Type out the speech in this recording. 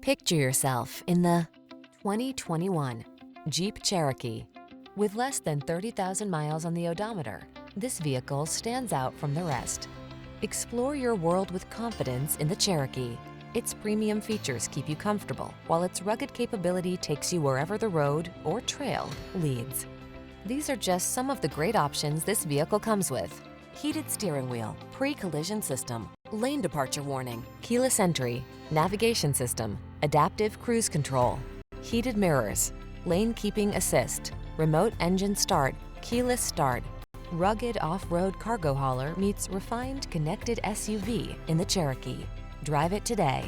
Picture yourself in the 2021 Jeep Cherokee. With less than 30,000 miles on the odometer, this vehicle stands out from the rest. Explore your world with confidence in the Cherokee. Its premium features keep you comfortable, while its rugged capability takes you wherever the road or trail leads. These are just some of the great options this vehicle comes with: heated steering wheel, pre-collision system, lane departure warning, keyless entry, navigation system, adaptive cruise control, heated mirrors, lane keeping assist, remote engine start, keyless start. Rugged off-road cargo hauler meets refined connected SUV in the Cherokee. Drive it today.